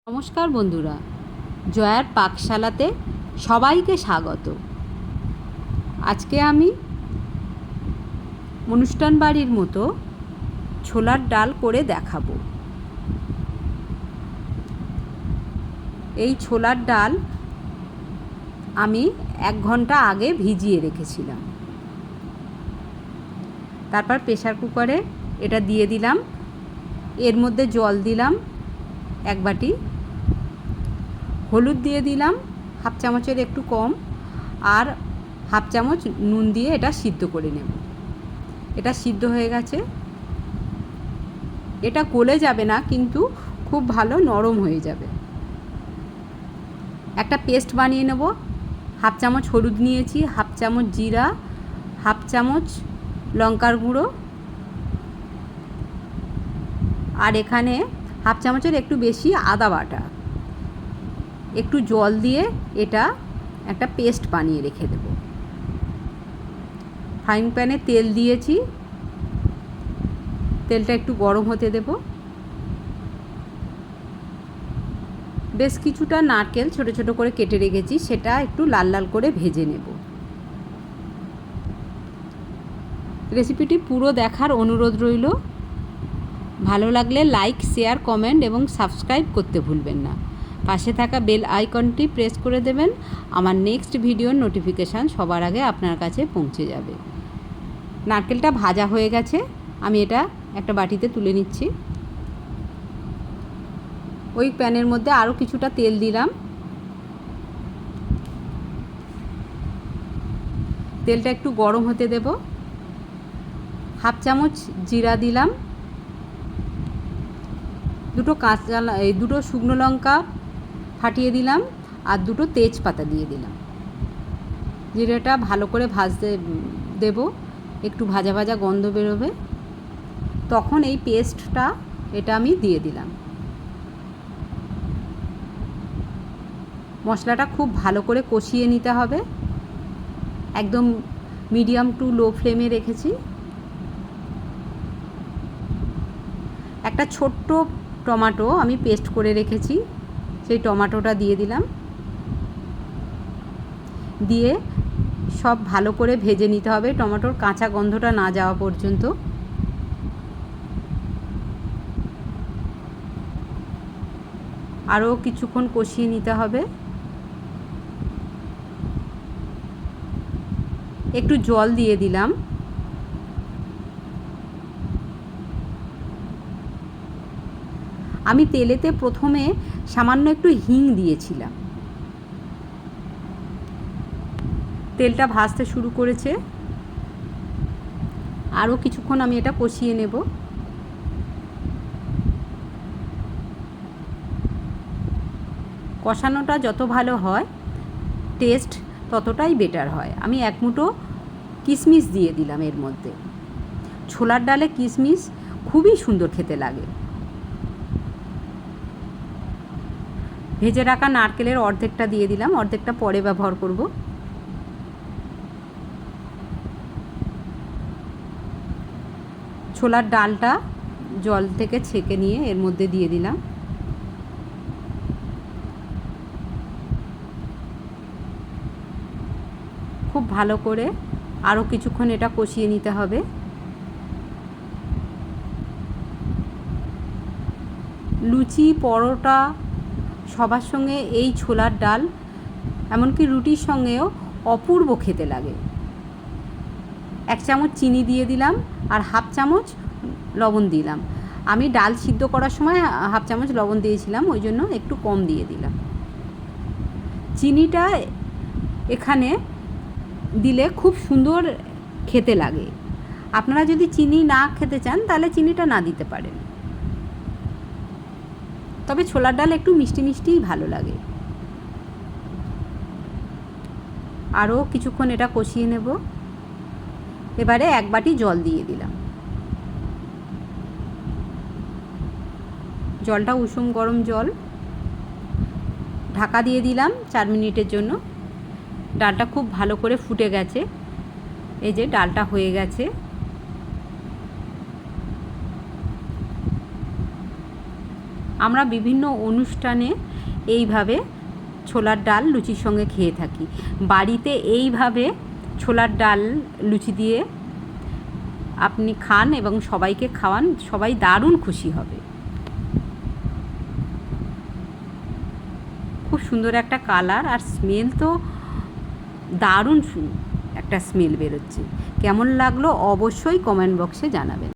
নমস্কার বন্ধুরা, জয়ার পাকশালাতে সবাইকে স্বাগত। আজকে আমি অনুষ্ঠান বাড়ির মতো ছোলার ডাল করে দেখাবো। এই ছোলার ডাল আমি 1 ঘন্টা আগে ভিজিয়ে রেখেছিলাম। তারপর প্রেসার কুকারে এটা দিয়ে দিলাম। এর মধ্যে জল দিলাম 1 বাটি, হলুদ দিয়ে দিলাম 1/2 চামচের একটু কম, আর 1/2 চামচ নুন দিয়ে এটা সিদ্ধ করে নেব। এটা সিদ্ধ হয়ে গেছে। এটা গলে যাবে না, কিন্তু খুব ভালো নরম হয়ে যাবে। একটা পেস্ট বানিয়ে নেব। 1/2 চামচ হলুদ নিয়েছি, 1/2 চামচ জিরা, 1/2 চামচ লঙ্কার গুঁড়ো, আর এখানে 1/2 চামচের একটু বেশি আদা বাটা। একটু জল দিয়ে এটা একটা পেস্ট বানিয়ে রেখে দেব। ফ্রাইং প্যানে তেল দিয়েছি, তেলটা একটু গরম হতে দেব। বেশ কিছুটা নারকেল ছোট ছোট করে কেটে রেখেছি, সেটা একটু লাল লাল করে ভেজে নেব। রেসিপিটি পুরো দেখার অনুরোধ রইল। ভালো লাগলে লাইক, শেয়ার, কমেন্ট এবং সাবস্ক্রাইব করতে ভুলবেন না। পাশে থাকা বেল আইকনটি প্রেস করে দেবেন। আমার নেক্সট ভিডিওর নোটিফিকেশান সবার আগে আপনার কাছে পৌঁছে যাবে। নারকেলটা ভাজা হয়ে গেছে, আমি এটা একটা বাটিতে তুলে নিচ্ছি। ওই প্যানের মধ্যে আরও কিছুটা তেল দিলাম। তেলটা একটু গরম হতে দেব। 1/2 চামচ জিরা দিলাম, দুটো শুকনো লঙ্কা ফাটিয়ে দিলাম, আর 2টো তেজপাতা দিয়ে দিলাম। জিরাটা ভালো করে ভাজতে দেব, একটু ভাজা ভাজা গন্ধ বেরোবে, তখন এই পেস্টটা এটা আমি দিয়ে দিলাম। মশলাটা খুব ভালো করে কষিয়ে নিতে হবে। একদম মিডিয়াম টু লো ফ্লেমে রেখেছি। একটা ছোট্ট টমেটো আমি পেস্ট করে রেখেছি, সেই টমেটোটা দিয়ে দিলাম। দিয়ে সব ভালো করে ভেজে নিতে হবে, টমেটোর কাঁচা গন্ধটা না যাওয়া পর্যন্ত। আরও কিছুক্ষণ কষিয়ে নিতে হবে। একটু জল দিয়ে দিলাম। আমি তেলেতে প্রথমে সামান্য একটু হিং দিয়েছিলাম। তেলটা ভাজতে শুরু করেছে। আরও কিছুক্ষণ আমি এটা কষিয়ে নেব। কষানোটা যত ভালো হয়, টেস্ট ততটাই বেটার হয়। আমি 1 মুঠো কিশমিশ দিয়ে দিলাম এর মধ্যে। ছোলার ডালে কিশমিশ খুবই সুন্দর খেতে লাগে। ভেজে রাখা নারকেলের অর্ধেকটা দিয়ে দিলাম, অর্ধেকটা পরে ব্যবহার করব। ছোলার ডালটা জল থেকে ছেঁকে নিয়ে এর মধ্যে দিয়ে দিলাম। খুব ভালো করে আরও কিছুক্ষণ এটা কষিয়ে নিতে হবে। লুচি, পরোটা সবার সঙ্গে এই ছোলার ডাল, এমনকি রুটির সঙ্গেও অপূর্ব খেতে লাগে। 1 চামচ চিনি দিয়ে দিলাম, আর 1/2 চামচ লবণ দিলাম। আমি ডাল সিদ্ধ করার সময় 1/2 চামচ লবণ দিয়েছিলাম, ওই জন্য একটু কম দিয়ে দিলাম। চিনিটা এখানে দিলে খুব সুন্দর খেতে লাগে। আপনারা যদি চিনি না খেতে চান তাহলে চিনিটা না দিতে পারেন, তবে ছোলার ডাল একটু মিষ্টি মিষ্টিই ভালো লাগে। আরও কিছুক্ষণ এটা কষিয়ে নেব। এবারে 1 বাটি জল দিয়ে দিলাম। জলটা উষুম গরম জল। ঢাকা দিয়ে দিলাম 4 মিনিটের জন্য। ডালটা খুব ভালো করে ফুটে গেছে। এই যে ডালটা হয়ে গেছে। আমরা বিভিন্ন অনুষ্ঠানে এইভাবে ছোলার ডাল লুচির সঙ্গে খেয়ে থাকি। বাড়িতে এইভাবে ছোলার ডাল লুচি দিয়ে আপনি খান এবং সবাইকে খাওয়ান, সবাই দারুণ খুশি হবে। খুব সুন্দর একটা কালার আর স্মেল তো দারুণ একটা স্মেল বেরোচ্ছে। কেমন লাগলো অবশ্যই কমেন্ট বক্সে জানাবেন।